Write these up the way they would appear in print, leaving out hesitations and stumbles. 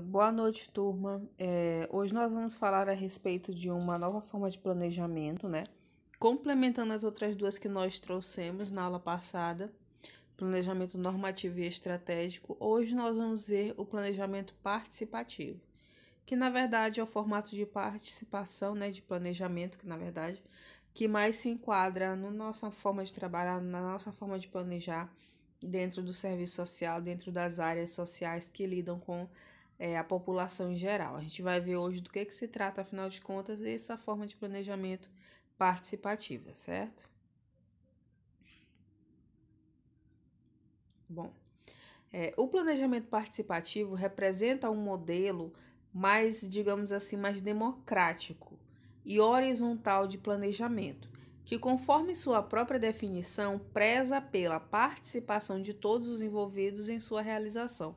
Boa noite, turma. Hoje nós vamos falar a respeito de uma nova forma de planejamento, né? Complementando as outras duas que nós trouxemos na aula passada, planejamento normativo e estratégico. Hoje nós vamos ver o planejamento participativo, que na verdade é o formato de participação, né, de planejamento, que mais se enquadra na nossa forma de trabalhar, na nossa forma de planejar dentro do serviço social, dentro das áreas sociais que lidam com a população em geral. A gente vai ver hoje do que se trata, afinal de contas, essa forma de planejamento participativa, certo? Bom, o planejamento participativo representa um modelo mais, digamos assim, mais democrático e horizontal de planejamento, que, conforme sua própria definição, preza pela participação de todos os envolvidos em sua realização.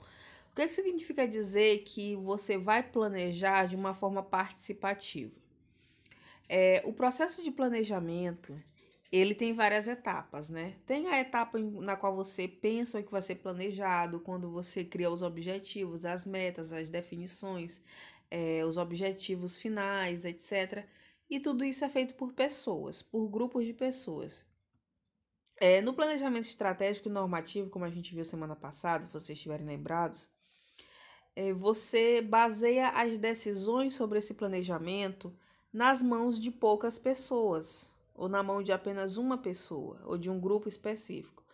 O que significa dizer que você vai planejar de uma forma participativa? O processo de planejamento, ele tem várias etapas, né? Tem a etapa na qual você pensa o que vai ser planejado, quando você cria os objetivos, as metas, as definições, os objetivos finais, etc. E tudo isso é feito por pessoas, por grupos de pessoas. No planejamento estratégico e normativo, como a gente viu semana passada, se vocês estiverem lembrados, você baseia as decisões sobre esse planejamento nas mãos de poucas pessoas, ou na mão de apenas uma pessoa, ou de um grupo específico.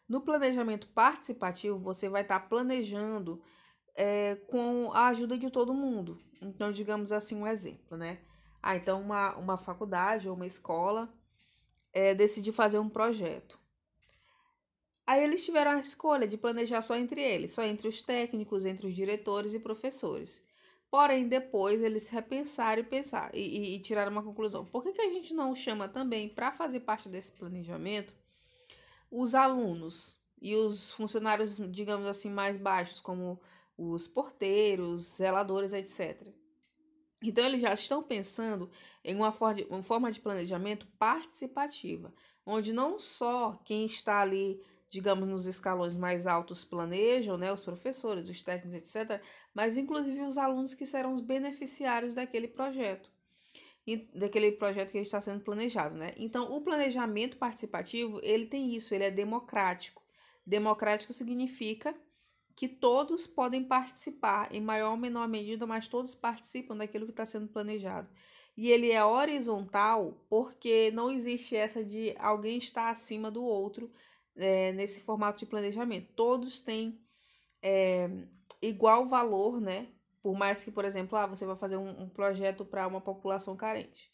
No planejamento participativo, você vai estar planejando com a ajuda de todo mundo. Então, digamos assim, um exemplo, né? Então uma faculdade ou uma escola decidiu fazer um projeto. Aí eles tiveram a escolha de planejar só entre eles, só entre os técnicos, entre os diretores e professores. Porém, depois eles repensaram e tiraram uma conclusão. Por que a gente não chama também, para fazer parte desse planejamento, os alunos e os funcionários, digamos assim, mais baixos, como os porteiros, zeladores, etc. Então, eles já estão pensando em uma forma de planejamento participativa, onde não só quem está ali, digamos, nos escalões mais altos planejam, né, os professores, os técnicos, etc., mas inclusive os alunos que serão os beneficiários daquele projeto, que está sendo planejado, né? Então, o planejamento participativo, ele tem isso, ele é democrático. Democrático significa que todos podem participar, em maior ou menor medida, mas todos participam daquilo que está sendo planejado. E ele é horizontal porque não existe essa de alguém estar acima do outro nesse formato de planejamento. Todos têm igual valor, né? Por mais que, por exemplo, você vai fazer um projeto para uma população carente.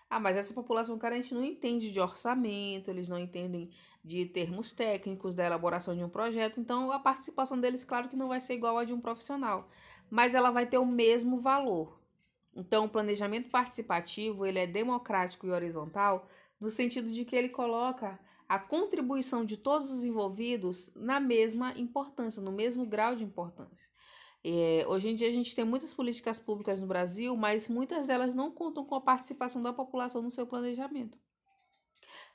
Mas essa população carente não entende de orçamento, eles não entendem de termos técnicos da elaboração de um projeto, então a participação deles, claro que não vai ser igual a de um profissional, mas ela vai ter o mesmo valor. Então, o planejamento participativo, ele é democrático e horizontal, no sentido de que ele coloca a contribuição de todos os envolvidos na mesma importância, no mesmo grau de importância. Hoje em dia a gente tem muitas políticas públicas no Brasil, mas muitas delas não contam com a participação da população no seu planejamento.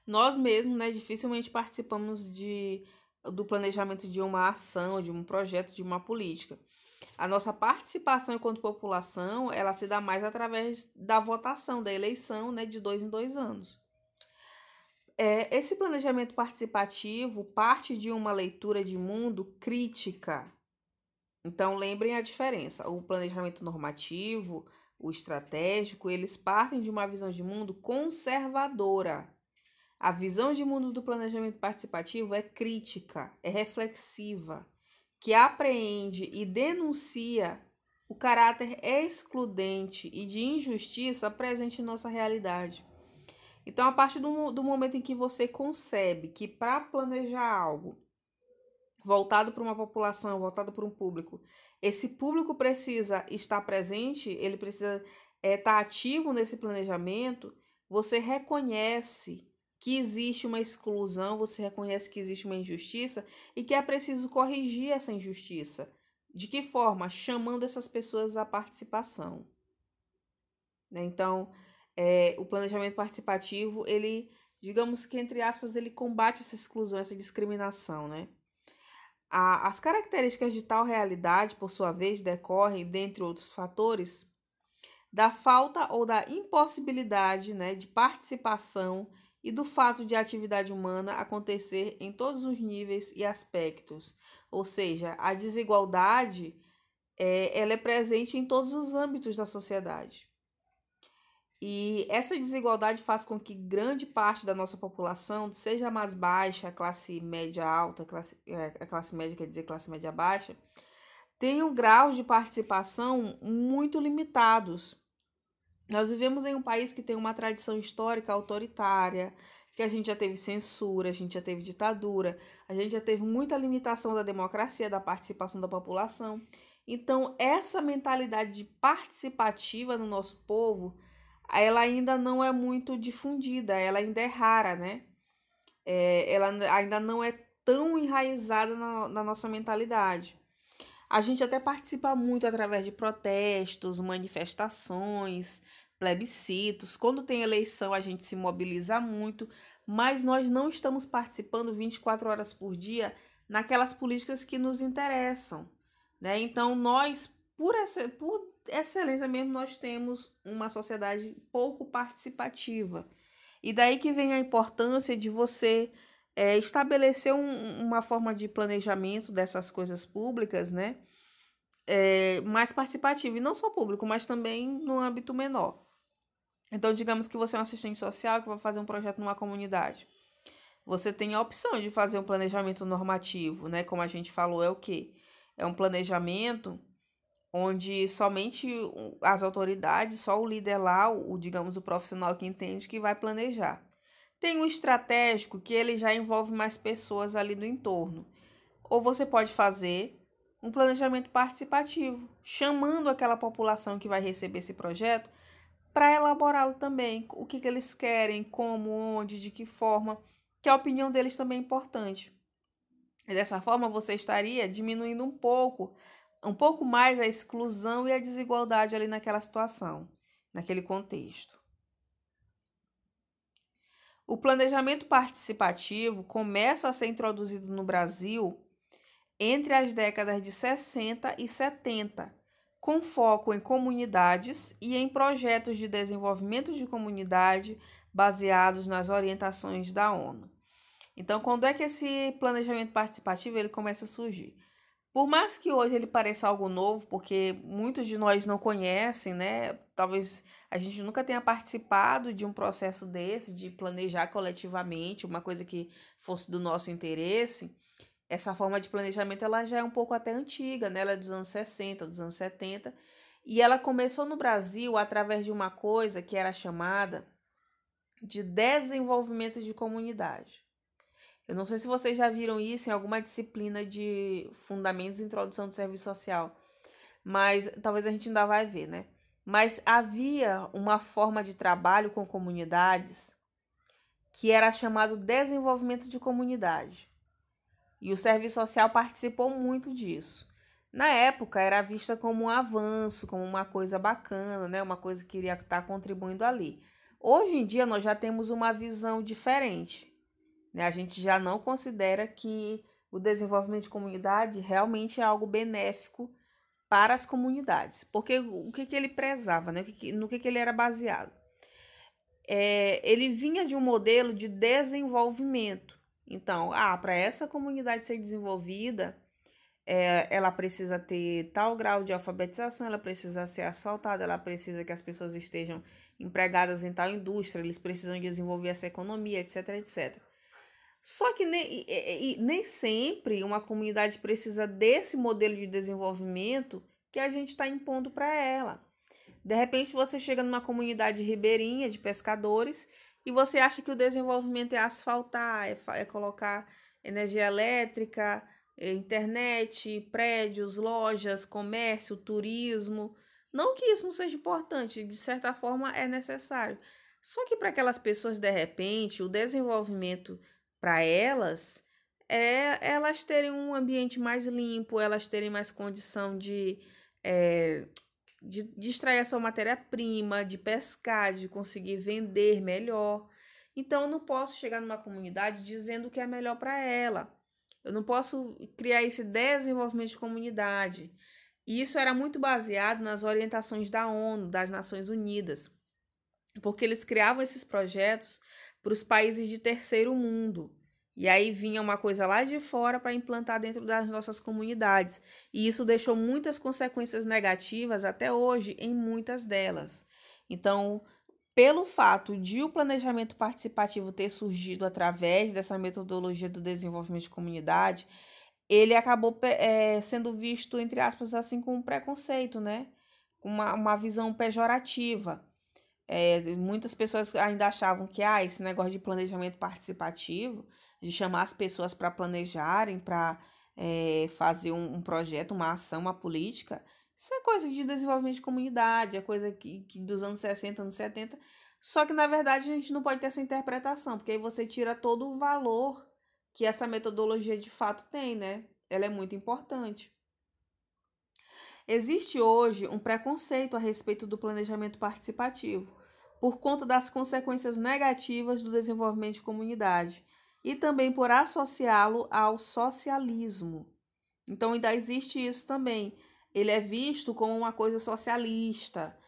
Nós mesmos, né, dificilmente participamos do planejamento de uma ação, de um projeto, de uma política. A nossa participação enquanto população, ela se dá mais através da votação, da eleição, né, de 2 em 2 anos. Esse planejamento participativo parte de uma leitura de mundo crítica. Então, lembrem a diferença. O planejamento normativo, o estratégico, eles partem de uma visão de mundo conservadora. A visão de mundo do planejamento participativo é crítica, é reflexiva, que apreende e denuncia o caráter excludente e de injustiça presente em nossa realidade. Então, a partir do momento em que você concebe que para planejar algo voltado para uma população, voltado para um público, esse público precisa estar presente, ele precisa estar ativo nesse planejamento, você reconhece que existe uma exclusão, você reconhece que existe uma injustiça e que é preciso corrigir essa injustiça. De que forma? Chamando essas pessoas à participação. Então, o planejamento participativo, ele, digamos que, entre aspas, ele combate essa exclusão, essa discriminação, né? As características de tal realidade, por sua vez, decorrem, dentre outros fatores, da falta ou da impossibilidade, né, de participação e do fato de a atividade humana acontecer em todos os níveis e aspectos. Ou seja, a desigualdade ela é presente em todos os âmbitos da sociedade. E essa desigualdade faz com que grande parte da nossa população, seja a mais baixa, a classe média alta, a classe média quer dizer classe média baixa, tenham graus de participação muito limitados. Nós vivemos em um país que tem uma tradição histórica autoritária, que a gente já teve censura, a gente já teve ditadura, a gente já teve muita limitação da democracia, da participação da população. Então, essa mentalidade participativa no nosso povo, ela ainda não é muito difundida, ela ainda é rara, né? Ela ainda não é tão enraizada na nossa mentalidade. A gente até participa muito através de protestos, manifestações, plebiscitos. Quando tem eleição, a gente se mobiliza muito, mas nós não estamos participando 24 horas por dia naquelas políticas que nos interessam, né? Então, nós, por excelência mesmo, nós temos uma sociedade pouco participativa. E daí que vem a importância de você estabelecer uma forma de planejamento dessas coisas públicas, né? Mais participativo, e não só público, mas também no âmbito menor. Então, digamos que você é um assistente social que vai fazer um projeto numa comunidade. Você tem a opção de fazer um planejamento normativo, né? Como a gente falou, é o quê? É um planejamento onde somente as autoridades, só o líder lá, digamos, o profissional que entende que vai planejar. Tem um estratégico que ele já envolve mais pessoas ali no entorno. Ou você pode fazer um planejamento participativo, chamando aquela população que vai receber esse projeto para elaborá-lo também. O que eles querem, como, onde, de que forma, que a opinião deles também é importante. E dessa forma, você estaria diminuindo um pouco mais a exclusão e a desigualdade ali naquela situação, naquele contexto. O planejamento participativo começa a ser introduzido no Brasil entre as décadas de 60 e 70, com foco em comunidades e em projetos de desenvolvimento de comunidade baseados nas orientações da ONU. Então, quando é que esse planejamento participativo ele começa a surgir? Por mais que hoje ele pareça algo novo, porque muitos de nós não conhecem, né? Talvez a gente nunca tenha participado de um processo desse, de planejar coletivamente, uma coisa que fosse do nosso interesse. Essa forma de planejamento ela já é um pouco até antiga, né? Ela é dos anos 60, dos anos 70, e ela começou no Brasil através de uma coisa que era chamada de desenvolvimento de comunidade. Eu não sei se vocês já viram isso em alguma disciplina de fundamentos e introdução do serviço social, mas talvez a gente ainda vai ver, né? Mas havia uma forma de trabalho com comunidades que era chamado desenvolvimento de comunidade. E o serviço social participou muito disso. Na época era vista como um avanço, como uma coisa bacana, né? Uma coisa que iria estar contribuindo ali. Hoje em dia nós já temos uma visão diferente, né? A gente já não considera que o desenvolvimento de comunidade realmente é algo benéfico para as comunidades. Porque o que ele prezava, né? No que ele era baseado? Ele vinha de um modelo de desenvolvimento. Então, para essa comunidade ser desenvolvida, ela precisa ter tal grau de alfabetização, ela precisa ser asfaltada, ela precisa que as pessoas estejam empregadas em tal indústria, eles precisam desenvolver essa economia, etc, etc. Só que nem sempre uma comunidade precisa desse modelo de desenvolvimento que a gente está impondo para ela. De repente você chega numa comunidade ribeirinha de pescadores e você acha que o desenvolvimento é asfaltar, é colocar energia elétrica, internet, prédios, lojas, comércio, turismo. Não que isso não seja importante, de certa forma é necessário. Só que para aquelas pessoas, de repente, o desenvolvimento para elas é elas terem um ambiente mais limpo, elas terem mais condição de extrair a sua matéria-prima, de pescar, de conseguir vender melhor. Então, eu não posso chegar numa comunidade dizendo que é melhor para ela. Eu não posso criar esse desenvolvimento de comunidade. E isso era muito baseado nas orientações da ONU, das Nações Unidas, porque eles criavam esses projetos para os países de terceiro mundo. E aí vinha uma coisa lá de fora para implantar dentro das nossas comunidades. E isso deixou muitas consequências negativas até hoje em muitas delas. Então, pelo fato de o planejamento participativo ter surgido através dessa metodologia do desenvolvimento de comunidade, ele acabou sendo visto, entre aspas, assim, com um preconceito, né? Uma visão pejorativa. Muitas pessoas ainda achavam que esse negócio de planejamento participativo, de chamar as pessoas para planejarem, para fazer um projeto, uma ação, uma política, isso é coisa de desenvolvimento de comunidade, é coisa que dos anos 60, anos 70. Só que, na verdade, a gente não pode ter essa interpretação, porque aí você tira todo o valor que essa metodologia de fato tem, né? Ela é muito importante. Existe hoje um preconceito a respeito do planejamento participativo, por conta das consequências negativas do desenvolvimento de comunidade e também por associá-lo ao socialismo. Então, ainda existe isso também. Ele é visto como uma coisa socialista.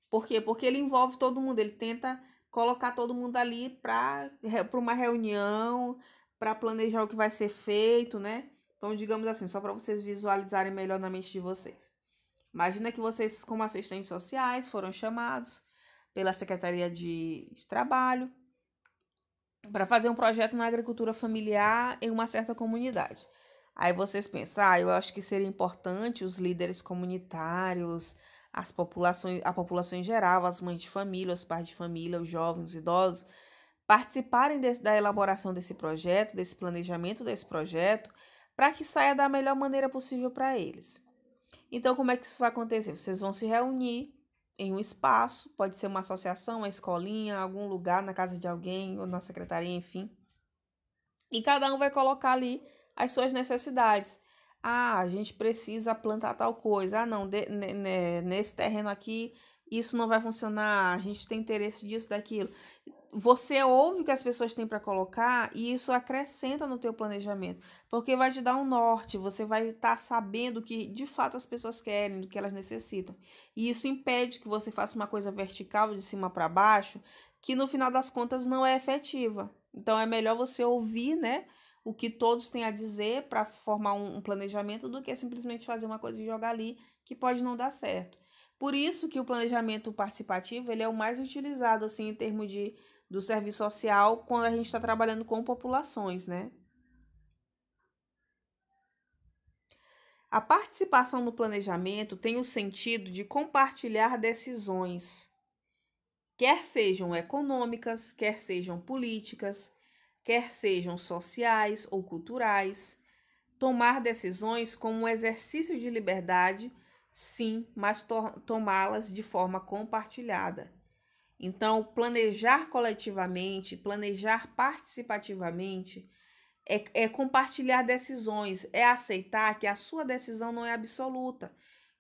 Por quê? Porque ele envolve todo mundo, ele tenta colocar todo mundo ali para uma reunião, para planejar o que vai ser feito, né? Então, digamos assim, só para vocês visualizarem melhor na mente de vocês. Imagina que vocês, como assistentes sociais, foram chamados pela Secretaria de Trabalho para fazer um projeto na agricultura familiar em uma certa comunidade. Aí vocês pensam, eu acho que seria importante os líderes comunitários, a população em geral, as mães de família, os pais de família, os jovens, os idosos, participarem da elaboração desse projeto, desse planejamento desse projeto, para que saia da melhor maneira possível para eles. Então, como é que isso vai acontecer? Vocês vão se reunir em um espaço, pode ser uma associação, uma escolinha, algum lugar, na casa de alguém, ou na secretaria, enfim. E cada um vai colocar ali as suas necessidades. A gente precisa plantar tal coisa. Não, nesse terreno aqui, isso não vai funcionar. A gente tem interesse disso, daquilo. Você ouve o que as pessoas têm para colocar e isso acrescenta no teu planejamento, porque vai te dar um norte, você vai estar sabendo o que de fato as pessoas querem, do que elas necessitam. E isso impede que você faça uma coisa vertical de cima para baixo, que no final das contas não é efetiva. Então é melhor você ouvir, né, o que todos têm a dizer para formar um planejamento do que simplesmente fazer uma coisa e jogar ali que pode não dar certo. Por isso que o planejamento participativo ele é o mais utilizado assim em termos do serviço social quando a gente está trabalhando com populações, né? A participação no planejamento tem o sentido de compartilhar decisões, quer sejam econômicas, quer sejam políticas, quer sejam sociais ou culturais. Tomar decisões como um exercício de liberdade, sim, mas tomá-las de forma compartilhada. Então, planejar coletivamente, planejar participativamente, é compartilhar decisões, é aceitar que a sua decisão não é absoluta.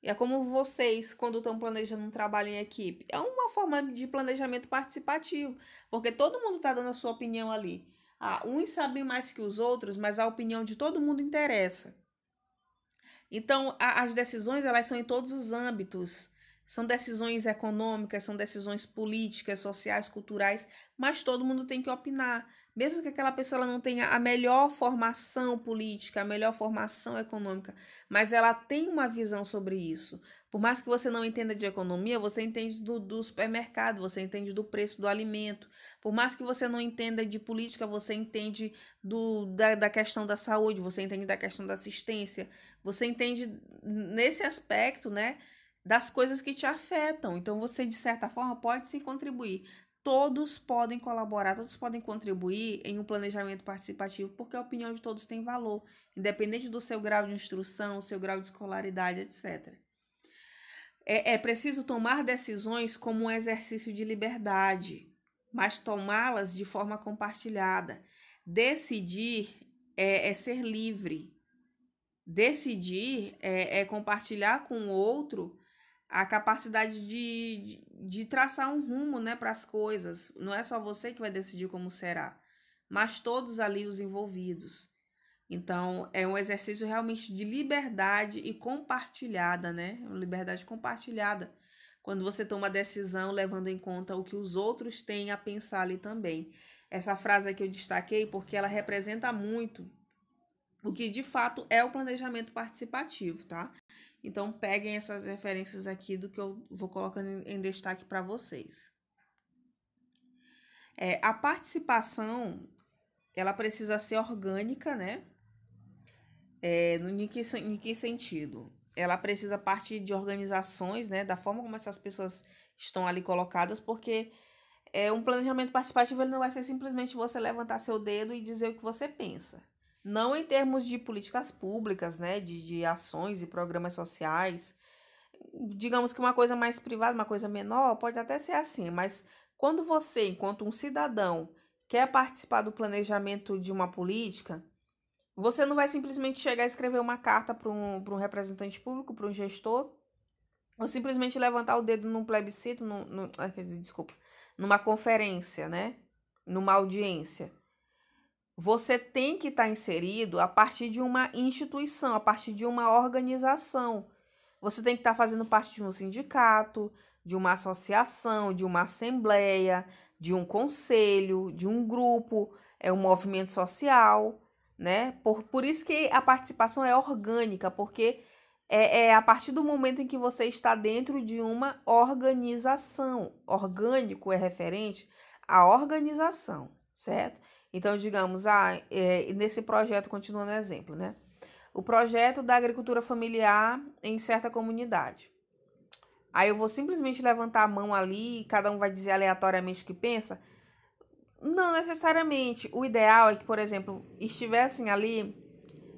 É como vocês, quando estão planejando um trabalho em equipe. É uma forma de planejamento participativo, porque todo mundo está dando a sua opinião ali. Uns sabem mais que os outros, mas a opinião de todo mundo interessa. Então, as decisões elas são em todos os âmbitos. São decisões econômicas, são decisões políticas, sociais, culturais, mas todo mundo tem que opinar. Mesmo que aquela pessoa ela não tenha a melhor formação política, a melhor formação econômica, mas ela tem uma visão sobre isso. Por mais que você não entenda de economia, você entende do supermercado, você entende do preço do alimento. Por mais que você não entenda de política, você entende da questão da saúde, você entende da questão da assistência. Você entende nesse aspecto, né, das coisas que te afetam. Então, você, de certa forma, pode sim contribuir. Todos podem colaborar, todos podem contribuir em um planejamento participativo, porque a opinião de todos tem valor, independente do seu grau de instrução, seu grau de escolaridade, etc. É preciso tomar decisões como um exercício de liberdade, mas tomá-las de forma compartilhada. Decidir é ser livre. Decidir é compartilhar com o outro a capacidade de traçar um rumo, né, para as coisas. Não é só você que vai decidir como será, mas todos ali os envolvidos. Então, é um exercício realmente de liberdade e compartilhada, né? Uma liberdade compartilhada. Quando você toma a decisão levando em conta o que os outros têm a pensar ali também. Essa frase aqui eu destaquei porque ela representa muito o que de fato é o planejamento participativo, tá? Então, peguem essas referências aqui do que eu vou colocando em destaque para vocês. A participação, ela precisa ser orgânica, né? Em que sentido? Ela precisa partir de organizações, né? Da forma como essas pessoas estão ali colocadas, porque um planejamento participativo ele não vai ser simplesmente você levantar seu dedo e dizer o que você pensa. Não em termos de políticas públicas, né? De ações e programas sociais. Digamos que uma coisa mais privada, uma coisa menor, pode até ser assim, mas quando você, enquanto um cidadão, quer participar do planejamento de uma política, você não vai simplesmente chegar e escrever uma carta para um representante público, para um gestor, ou simplesmente levantar o dedo num plebiscito, desculpa, numa conferência, né? Numa audiência. Você tem que estar inserido a partir de uma instituição, a partir de uma organização. Você tem que estar fazendo parte de um sindicato, de uma associação, de uma assembleia, de um conselho, de um grupo, um movimento social, né? Por isso que a participação é orgânica, porque é a partir do momento em que você está dentro de uma organização. Orgânico é referente à organização, certo? Então, digamos, nesse projeto, continuando o exemplo, né? O projeto da agricultura familiar em certa comunidade. Aí eu vou simplesmente levantar a mão ali e cada um vai dizer aleatoriamente o que pensa? Não necessariamente. O ideal é que, por exemplo, estivessem ali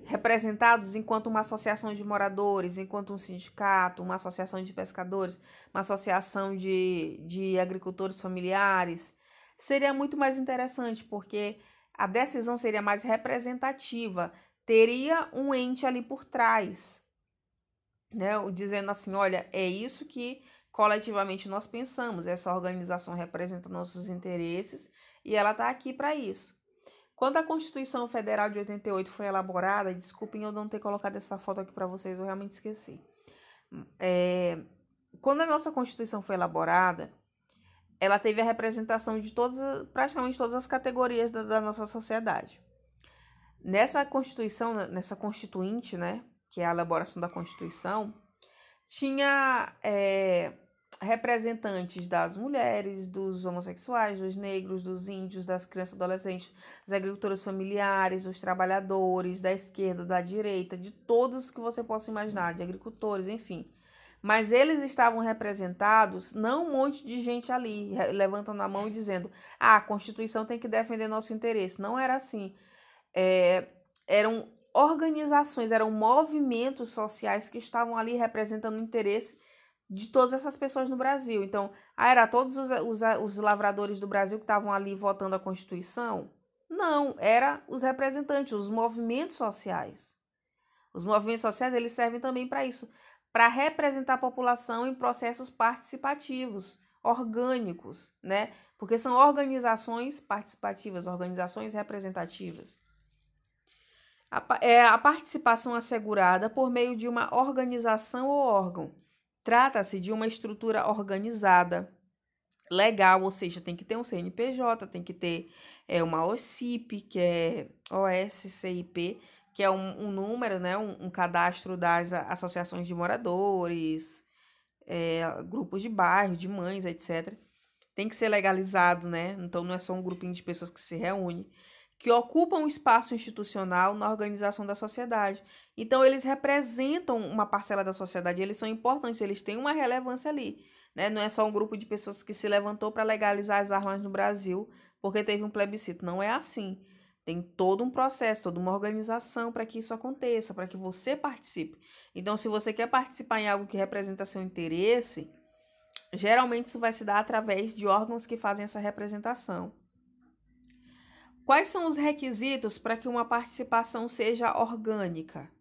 representados enquanto uma associação de moradores, enquanto um sindicato, uma associação de pescadores, uma associação de agricultores familiares. Seria muito mais interessante, porque a decisão seria mais representativa, teria um ente ali por trás, né? Dizendo assim, olha, é isso que coletivamente nós pensamos, essa organização representa nossos interesses e ela está aqui para isso. Quando a Constituição Federal de 88 foi elaborada, desculpem eu não ter colocado essa foto aqui para vocês, eu realmente esqueci. Quando a nossa Constituição foi elaborada, ela teve a representação de praticamente todas as categorias da nossa sociedade. Nessa Constituição, nessa Constituinte, né, que é a elaboração da Constituição, tinha representantes das mulheres, dos homossexuais, dos negros, dos índios, das crianças e adolescentes, dos agricultores familiares, dos trabalhadores, da esquerda, da direita, de todos que você possa imaginar, de agricultores, enfim. Mas eles estavam representados, não um monte de gente ali, levantando a mão e dizendo, a Constituição tem que defender nosso interesse. Não era assim. Eram organizações, eram movimentos sociais que estavam ali representando o interesse de todas essas pessoas no Brasil. Então, era todos os lavradores do Brasil que estavam ali votando a Constituição? Não, era os representantes, os movimentos sociais. Os movimentos sociais, eles servem também para isso, para representar a população em processos participativos, orgânicos, né? Porque são organizações participativas, organizações representativas. A participação assegurada por meio de uma organização ou órgão. Trata-se de uma estrutura organizada, legal, ou seja, tem que ter um CNPJ, tem que ter uma OSCIP, que é OSCIP, que é um número, né, um cadastro das associações de moradores, grupos de bairro, de mães, etc. Tem que ser legalizado, né? Então não é só um grupinho de pessoas que se reúne, que ocupam um espaço institucional na organização da sociedade. Então, eles representam uma parcela da sociedade, eles são importantes, eles têm uma relevância ali, né? Não é só um grupo de pessoas que se levantou para legalizar as armas no Brasil porque teve um plebiscito. Não é assim. Tem todo um processo, toda uma organização para que isso aconteça, para que você participe. Então, se você quer participar em algo que representa seu interesse, geralmente isso vai se dar através de órgãos que fazem essa representação. Quais são os requisitos para que uma participação seja orgânica?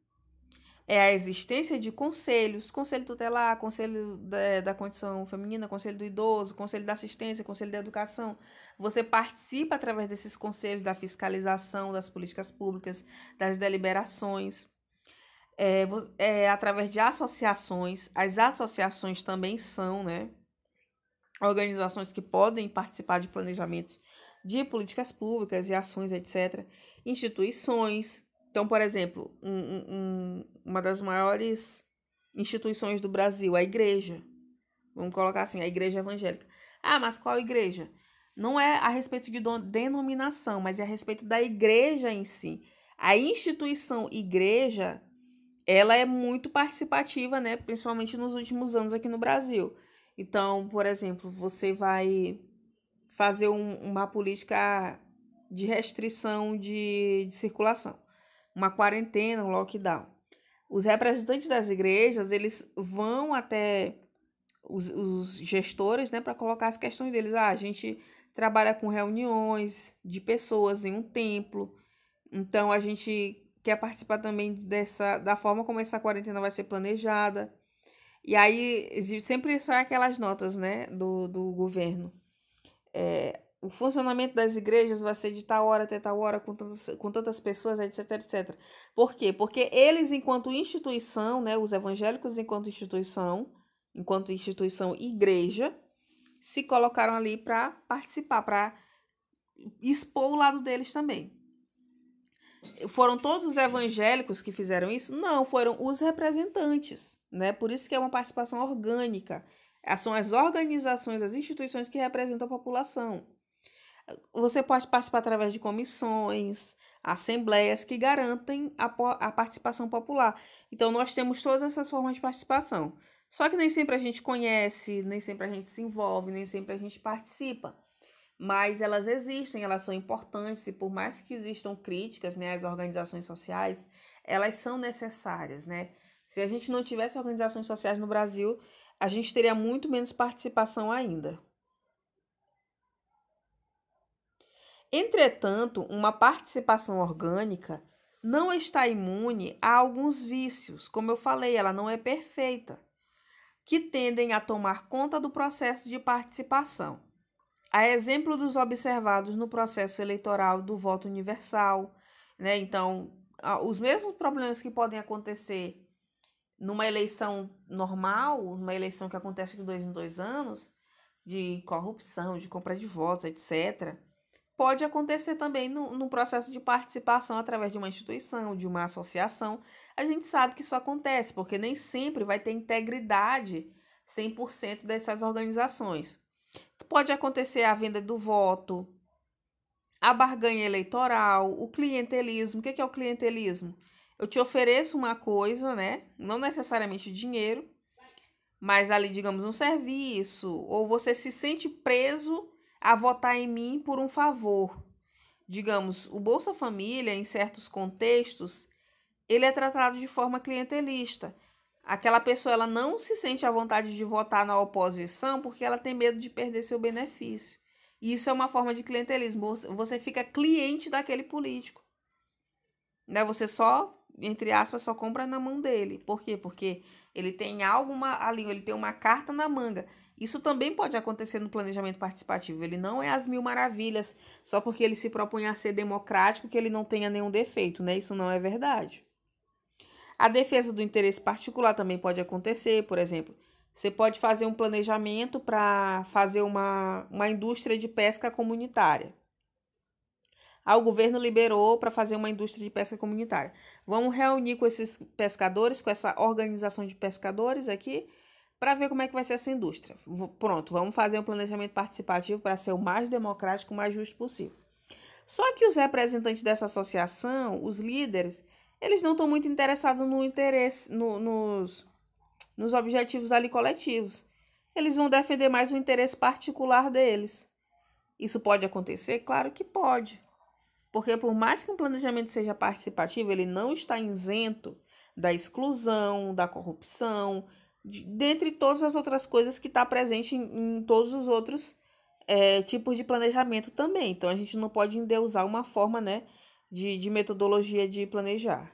é a existência de conselhos, conselho tutelar, conselho da condição feminina, conselho do idoso, conselho da assistência, conselho da educação. Você participa através desses conselhos da fiscalização das políticas públicas, das deliberações, através de associações. As associações também são, né, organizações que podem participar de planejamentos de políticas públicas e ações, etc. Instituições. Então, por exemplo, uma das maiores instituições do Brasil, a igreja. Vamos colocar assim, a igreja evangélica. Ah, mas qual igreja? Não é a respeito de denominação, mas é a respeito da igreja em si. A instituição igreja, ela é muito participativa, né? Principalmente nos últimos anos aqui no Brasil. Então, por exemplo, você vai fazer uma política de restrição de circulação, uma quarentena, um lockdown. Os representantes das igrejas, eles vão até os gestores, né, para colocar as questões deles. Ah, a gente trabalha com reuniões de pessoas em um templo, então a gente quer participar também da forma como essa quarentena vai ser planejada. E aí sempre saem aquelas notas, né, do governo. O funcionamento das igrejas vai ser de tal hora até tal hora, com tantas pessoas, etc, etc. Por quê? Porque eles, enquanto instituição, né, os evangélicos enquanto instituição igreja, se colocaram ali para participar, para expor o lado deles também. Foram todos os evangélicos que fizeram isso? Não, foram os representantes, né? Por isso que é uma participação orgânica. São as organizações, as instituições que representam a população. Você pode participar através de comissões, assembleias que garantem a participação popular. Então, nós temos todas essas formas de participação. Só que nem sempre a gente conhece, nem sempre a gente se envolve, nem sempre a gente participa. Mas elas existem, elas são importantes e por mais que existam críticas, né, às organizações sociais, elas são necessárias, né? Se a gente não tivesse organizações sociais no Brasil, a gente teria muito menos participação ainda. Entretanto, uma participação orgânica não está imune a alguns vícios, como eu falei, ela não é perfeita, que tendem a tomar conta do processo de participação. A exemplo dos observados no processo eleitoral do voto universal, né? Então, os mesmos problemas que podem acontecer numa eleição normal, numa eleição que acontece de 2 em 2 anos, de corrupção, de compra de votos, etc., pode acontecer também no processo de participação através de uma instituição, de uma associação. A gente sabe que isso acontece, porque nem sempre vai ter integridade 100% dessas organizações. Pode acontecer a venda do voto, a barganha eleitoral, o clientelismo. O que é o clientelismo? Eu te ofereço uma coisa, né? Não necessariamente dinheiro, mas ali, digamos, um serviço, ou você se sente preso a votar em mim por um favor. Digamos, o Bolsa Família, em certos contextos, ele é tratado de forma clientelista. Aquela pessoa ela não se sente à vontade de votar na oposição porque ela tem medo de perder seu benefício. E isso é uma forma de clientelismo. Você fica cliente daquele político, né? Você só, entre aspas, só compra na mão dele. Por quê? Porque ele tem algo ali, ele tem uma carta na manga. Isso também pode acontecer no planejamento participativo. Ele não é as mil maravilhas só porque ele se propõe a ser democrático que ele não tenha nenhum defeito, né? Isso não é verdade. A defesa do interesse particular também pode acontecer, por exemplo. Você pode fazer um planejamento para fazer uma indústria de pesca comunitária. O governo liberou para fazer uma indústria de pesca comunitária. Vamos reunir com esses pescadores, com essa organização de pescadores aqui, para ver como é que vai ser essa indústria. Pronto, vamos fazer um planejamento participativo para ser o mais democrático, o mais justo possível. Só que os representantes dessa associação, os líderes, eles não estão muito interessados nos objetivos ali coletivos. Eles vão defender mais o interesse particular deles. Isso pode acontecer? Claro que pode. Porque por mais que um planejamento seja participativo, ele não está isento da exclusão, da corrupção, dentre todas as outras coisas que está presente em todos os outros tipos de planejamento também. Então, a gente não pode endeusar uma forma, né, de metodologia de planejar.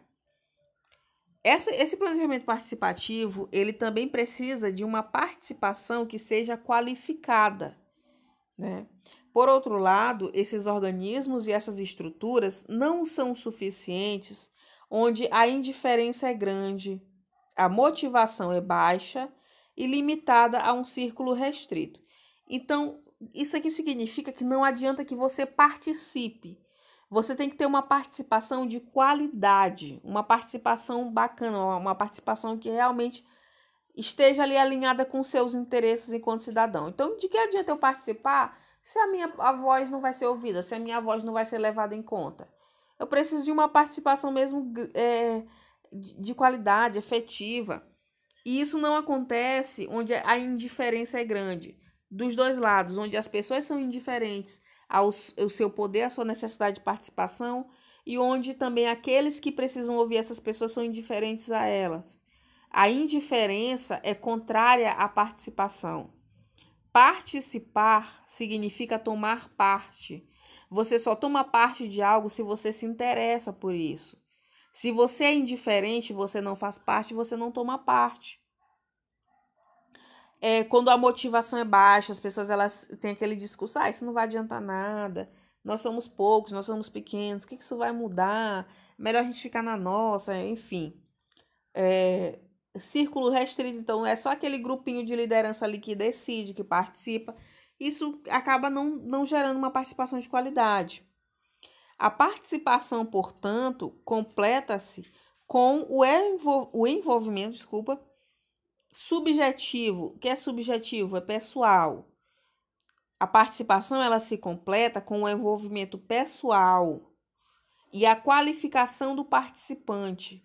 Esse planejamento participativo, ele também precisa de uma participação que seja qualificada, né? Por outro lado, esses organismos e essas estruturas não são suficientes onde a indiferença é grande, a motivação é baixa e limitada a um círculo restrito. Então, isso aqui significa que não adianta que você participe. Você tem que ter uma participação de qualidade, uma participação bacana, uma participação que realmente esteja ali alinhada com seus interesses enquanto cidadão. Então, de que adianta eu participar se a voz não vai ser ouvida, se a minha voz não vai ser levada em conta? Eu preciso de uma participação mesmo de qualidade, efetiva. E isso não acontece onde a indiferença é grande. Dos dois lados, onde as pessoas são indiferentes ao seu poder, à sua necessidade de participação, e onde também aqueles que precisam ouvir essas pessoas são indiferentes a elas. A indiferença é contrária à participação. Participar significa tomar parte. Você só toma parte de algo se você se interessa por isso. Se você é indiferente, você não faz parte, você não toma parte. Quando a motivação é baixa, as pessoas elas têm aquele discurso, isso não vai adiantar nada, nós somos poucos, nós somos pequenos, o que isso vai mudar? Melhor a gente ficar na nossa, enfim. Círculo restrito, então é só aquele grupinho de liderança ali que decide, que participa. Isso acaba não gerando uma participação de qualidade. A participação, portanto, completa-se com o envolvimento, subjetivo. O que é subjetivo? É pessoal. A participação ela se completa com o envolvimento pessoal e a qualificação do participante,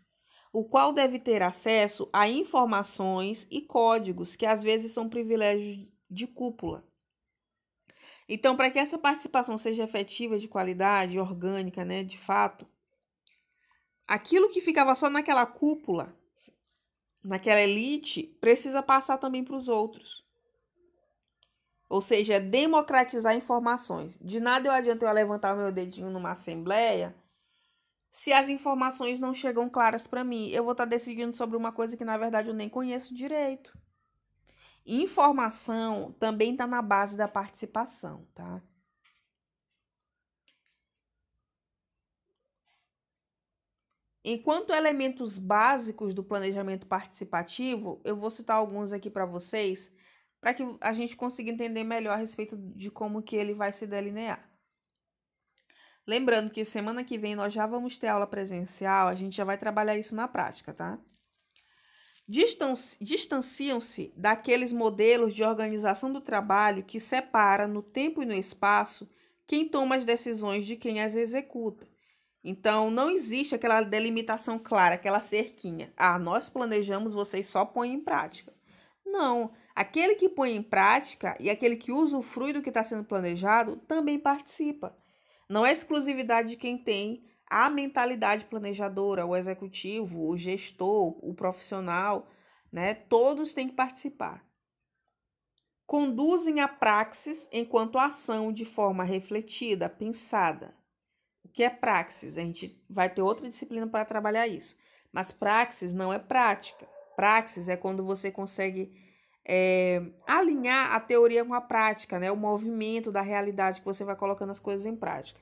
o qual deve ter acesso a informações e códigos que às vezes são privilégios de cúpula. Então, para que essa participação seja efetiva, de qualidade, orgânica, né, de fato, aquilo que ficava só naquela cúpula, naquela elite, precisa passar também para os outros. Ou seja, é democratizar informações. De nada eu adianta eu levantar o meu dedinho numa assembleia se as informações não chegam claras para mim. Eu vou estar decidindo sobre uma coisa que, na verdade, eu nem conheço direito. Informação também está na base da participação, tá? Enquanto elementos básicos do planejamento participativo, eu vou citar alguns aqui para vocês, para que a gente consiga entender melhor a respeito de como que ele vai se delinear. Lembrando que semana que vem nós já vamos ter aula presencial, a gente já vai trabalhar isso na prática, tá? Distanciam-se daqueles modelos de organização do trabalho que separa no tempo e no espaço quem toma as decisões de quem as executa. Então, não existe aquela delimitação clara, aquela cerquinha. Nós planejamos, vocês só põem em prática. Não, aquele que põe em prática e aquele que usufrui do que está sendo planejado também participa. Não é exclusividade de quem tem a mentalidade planejadora, o executivo, o gestor, o profissional, né? Todos têm que participar. Conduzem a praxis enquanto ação de forma refletida, pensada. O que é praxis? A gente vai ter outra disciplina para trabalhar isso. Mas praxis não é prática. Praxis é quando você consegue alinhar a teoria com a prática, né? O movimento da realidade que você vai colocando as coisas em prática.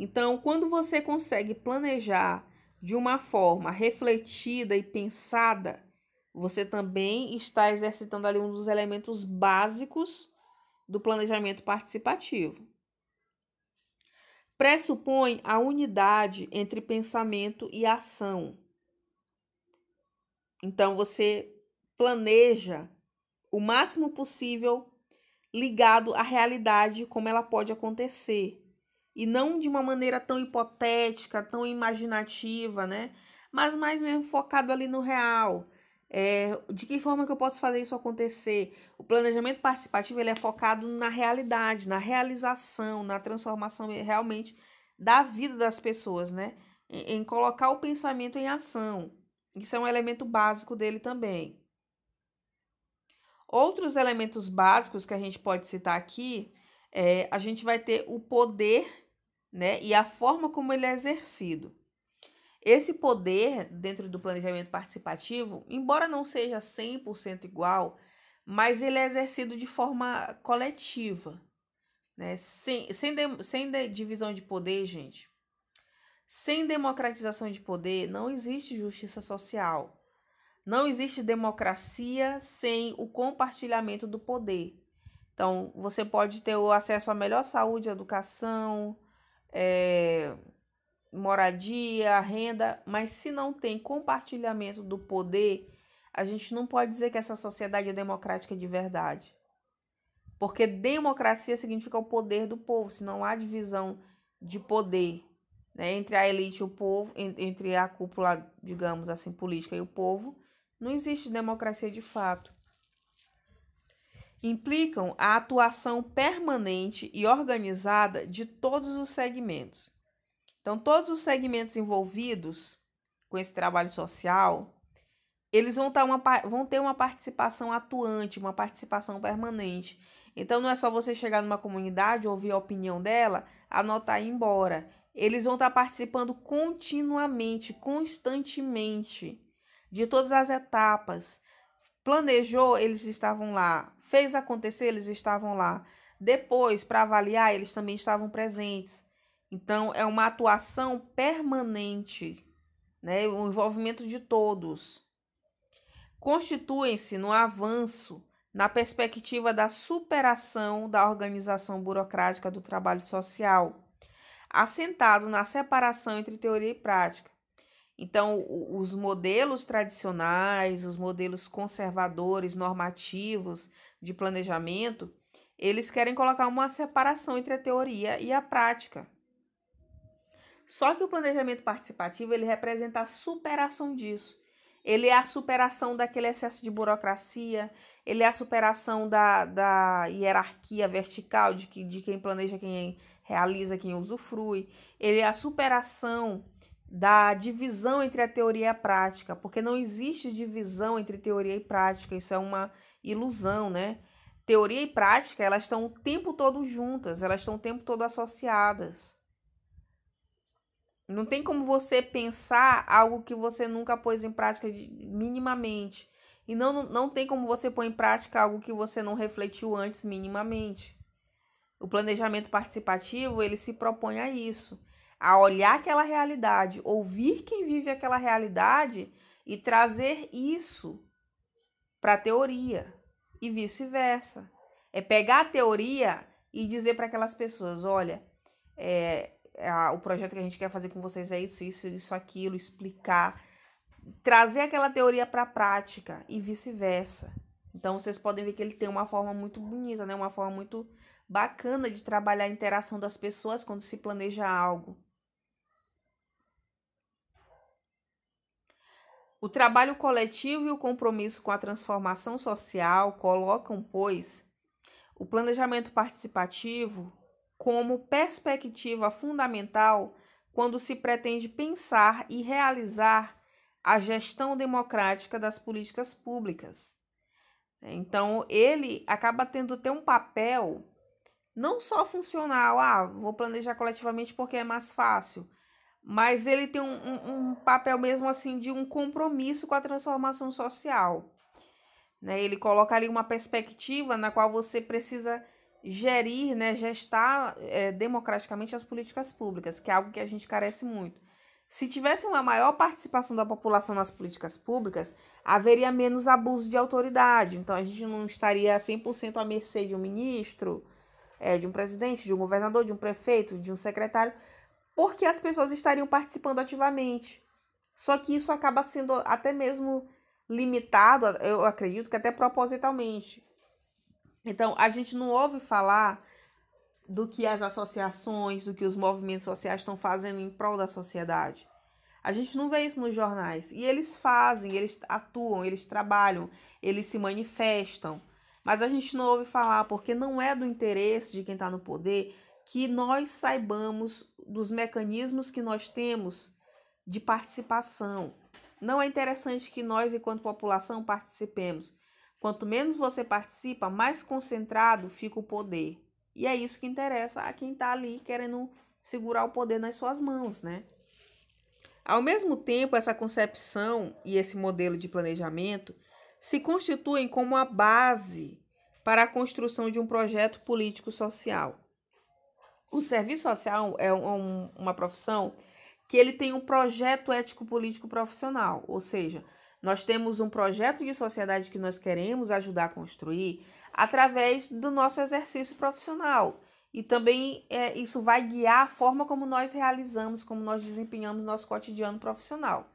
Então, quando você consegue planejar de uma forma refletida e pensada, você também está exercitando ali um dos elementos básicos do planejamento participativo. Pressupõe a unidade entre pensamento e ação. Então, você planeja o máximo possível ligado à realidade, como ela pode acontecer. E não de uma maneira tão hipotética, tão imaginativa, né? Mas mais mesmo focado ali no real. De que forma que eu posso fazer isso acontecer? O planejamento participativo ele é focado na realidade, na realização, na transformação realmente da vida das pessoas, né? Em colocar o pensamento em ação. Isso é um elemento básico dele também. Outros elementos básicos que a gente pode citar aqui, a gente vai ter o poder, né, e a forma como ele é exercido. Esse poder dentro do planejamento participativo, embora não seja 100% igual, mas ele é exercido de forma coletiva, né? Sem divisão de poder, gente. Sem democratização de poder, não existe justiça social. Não existe democracia sem o compartilhamento do poder. Então, você pode ter o acesso à melhor saúde, educação, moradia, renda, mas se não tem compartilhamento do poder, a gente não pode dizer que essa sociedade é democrática de verdade. Porque democracia significa o poder do povo, se não há divisão de poder, né, entre a elite e o povo, entre a cúpula, digamos assim, política e o povo, não existe democracia de fato. Implicam a atuação permanente e organizada de todos os segmentos. Então, todos os segmentos envolvidos com esse trabalho social, eles vão ter uma participação atuante, uma participação permanente. Então, não é só você chegar numa comunidade, ouvir a opinião dela, anotar e ir embora. Eles vão estar participando continuamente, constantemente, de todas as etapas. Planejou, eles estavam lá. Fez acontecer, eles estavam lá. Depois, para avaliar, eles também estavam presentes. Então, é uma atuação permanente, né? O envolvimento de todos. Constituem-se no avanço, na perspectiva da superação da organização burocrática do trabalho social, assentado na separação entre teoria e prática. Então, os modelos tradicionais, os modelos conservadores, normativos de planejamento, eles querem colocar uma separação entre a teoria e a prática. Só que o planejamento participativo, ele representa a superação disso. Ele é a superação daquele excesso de burocracia, ele é a superação da hierarquia vertical de quem planeja, quem realiza, quem usufrui. Ele é a superação da divisão entre a teoria e a prática, porque não existe divisão entre teoria e prática, isso é uma ilusão, né? Teoria e prática, elas estão o tempo todo juntas, elas estão o tempo todo associadas. Não tem como você pensar algo que você nunca pôs em prática minimamente. E não tem como você pôr em prática algo que você não refletiu antes minimamente. O planejamento participativo, ele se propõe a isso. A olhar aquela realidade, ouvir quem vive aquela realidade e trazer isso para a teoria. E vice-versa. É pegar a teoria e dizer para aquelas pessoas, olha, o projeto que a gente quer fazer com vocês é isso, aquilo, explicar, trazer aquela teoria para a prática e vice-versa. Então, vocês podem ver que ele tem uma forma muito bonita, né? Uma forma muito bacana de trabalhar a interação das pessoas quando se planeja algo. O trabalho coletivo e o compromisso com a transformação social colocam, pois, o planejamento participativo como perspectiva fundamental quando se pretende pensar e realizar a gestão democrática das políticas públicas. Então, ele acaba tendo até um papel não só funcional, vou planejar coletivamente porque é mais fácil, mas ele tem um papel mesmo assim de um compromisso com a transformação social. Né? Ele coloca ali uma perspectiva na qual você precisa gerir, né, gestar democraticamente as políticas públicas, que é algo que a gente carece muito. Se tivesse uma maior participação da população nas políticas públicas, haveria menos abuso de autoridade. Então, a gente não estaria 100% à mercê de um ministro, de um presidente, de um governador, de um prefeito, de um secretário, porque as pessoas estariam participando ativamente. Só que isso acaba sendo até mesmo limitado, eu acredito que até propositalmente. Então, a gente não ouve falar do que as associações, do que os movimentos sociais estão fazendo em prol da sociedade. A gente não vê isso nos jornais. E eles fazem, eles atuam, eles trabalham, eles se manifestam. Mas a gente não ouve falar porque não é do interesse de quem está no poder que nós saibamos dos mecanismos que nós temos de participação. Não é interessante que nós, enquanto população, participemos. Quanto menos você participa, mais concentrado fica o poder. E é isso que interessa a quem está ali querendo segurar o poder nas suas mãos, né? Ao mesmo tempo, essa concepção e esse modelo de planejamento se constituem como a base para a construção de um projeto político-social. O serviço social é uma profissão que ele tem um projeto ético-político profissional, ou seja, nós temos um projeto de sociedade que nós queremos ajudar a construir através do nosso exercício profissional. E também isso vai guiar a forma como nós realizamos, como nós desempenhamos nosso cotidiano profissional.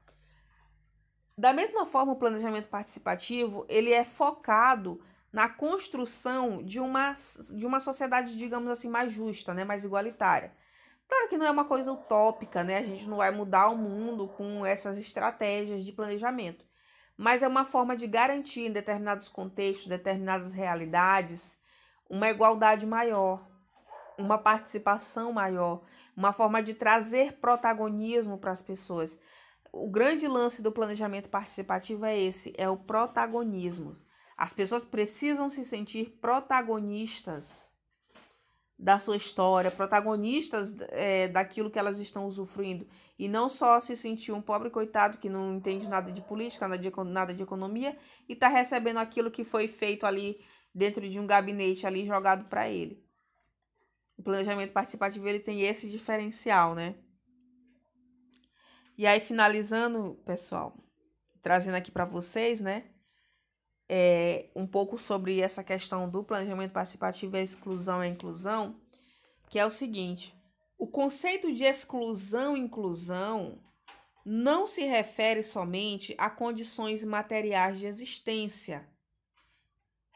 Da mesma forma, o planejamento participativo, ele é focado na construção de uma sociedade, digamos assim, mais justa, né, mais igualitária. Claro que não é uma coisa utópica, né? A gente não vai mudar o mundo com essas estratégias de planejamento, mas é uma forma de garantir em determinados contextos, determinadas realidades, uma igualdade maior, uma participação maior, uma forma de trazer protagonismo para as pessoas. O grande lance do planejamento participativo é esse, é o protagonismo. As pessoas precisam se sentir protagonistas da sua história, protagonistas daquilo que elas estão usufruindo, e não só se sentir um pobre coitado que não entende nada de política, nada de economia, e está recebendo aquilo que foi feito ali dentro de um gabinete ali jogado para ele. O planejamento participativo ele tem esse diferencial, né? E aí, finalizando, pessoal, trazendo aqui para vocês, né, um pouco sobre essa questão do planejamento participativo e a exclusão e a inclusão, que é o seguinte: o conceito de exclusão e inclusão não se refere somente a condições materiais de existência.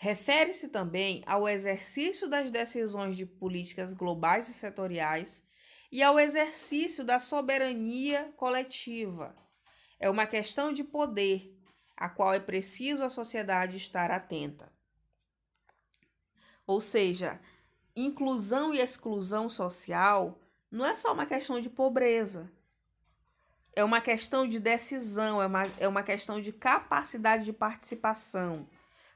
Refere-se também ao exercício das decisões de políticas globais e setoriais e ao exercício da soberania coletiva. É uma questão de poder, a qual é preciso a sociedade estar atenta. Ou seja, inclusão e exclusão social não é só uma questão de pobreza. É uma questão de decisão, é uma questão de capacidade de participação.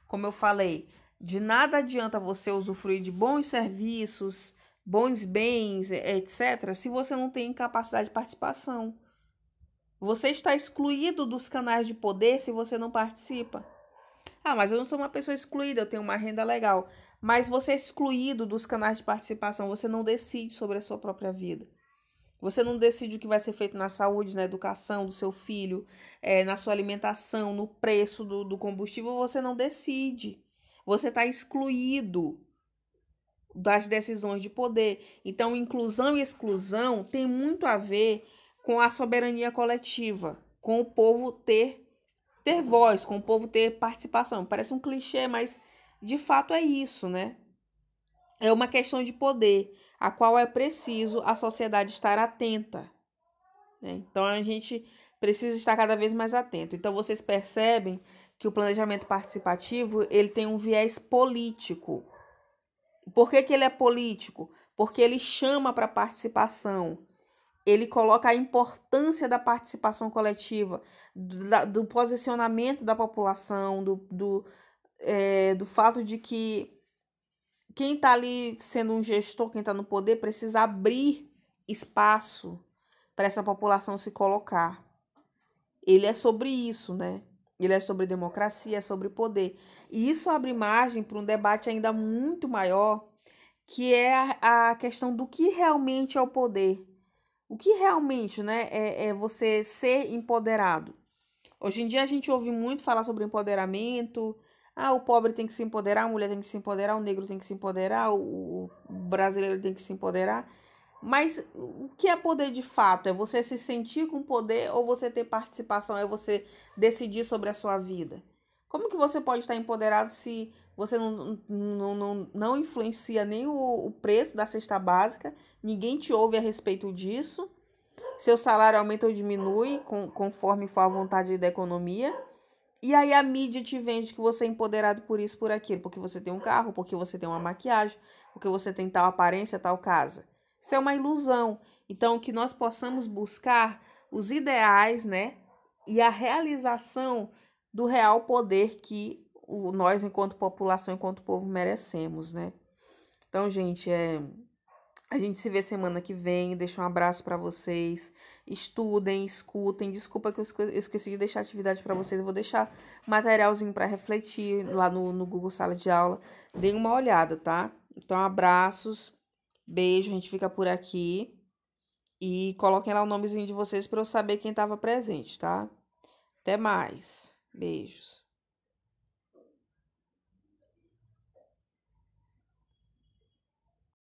Como eu falei, de nada adianta você usufruir de bons serviços, bons bens, etc., se você não tem capacidade de participação. Você está excluído dos canais de poder se você não participa. Ah, mas eu não sou uma pessoa excluída, eu tenho uma renda legal. Mas você é excluído dos canais de participação, você não decide sobre a sua própria vida. Você não decide o que vai ser feito na saúde, na educação do seu filho, na sua alimentação, no preço do combustível, você não decide. Você está excluído das decisões de poder. Então, inclusão e exclusão tem muito a ver com a soberania coletiva, com o povo ter voz, com o povo ter participação. Parece um clichê, mas de fato é isso, né? É uma questão de poder, a qual é preciso a sociedade estar atenta, né? Então, a gente precisa estar cada vez mais atento. Então, vocês percebem que o planejamento participativo, ele tem um viés político. Por que ele é político? Porque ele chama para participação. Ele coloca a importância da participação coletiva, do posicionamento da população, do fato de que quem está ali sendo um gestor, quem está no poder, precisa abrir espaço para essa população se colocar. Ele é sobre isso, né? Ele é sobre democracia, é sobre poder. E isso abre margem para um debate ainda muito maior, que é a questão do que realmente é o poder. O que realmente, né, é você ser empoderado. Hoje em dia a gente ouve muito falar sobre empoderamento. Ah, o pobre tem que se empoderar, a mulher tem que se empoderar, o negro tem que se empoderar, o brasileiro tem que se empoderar. Mas o que é poder de fato? É você se sentir com poder ou você ter participação? É você decidir sobre a sua vida? Como que você pode estar empoderado se você não influencia nem o preço da cesta básica, ninguém te ouve a respeito disso, seu salário aumenta ou diminui conforme for a vontade da economia, e aí a mídia te vende que você é empoderado por isso, por aquilo, porque você tem um carro, porque você tem uma maquiagem, porque você tem tal aparência, tal casa. Isso é uma ilusão. Então, que nós possamos buscar os ideais, né, e a realização do real poder que nós, enquanto população, enquanto povo, merecemos, né? Então, gente, A gente se vê semana que vem. Deixo um abraço para vocês. Estudem, escutem. Desculpa que eu esqueci de deixar atividade para vocês. Eu vou deixar materialzinho para refletir lá no Google Sala de Aula. Deem uma olhada, tá? Então, abraços, beijo. A gente fica por aqui. E coloquem lá o nomezinho de vocês para eu saber quem estava presente, tá? Até mais. Beijos.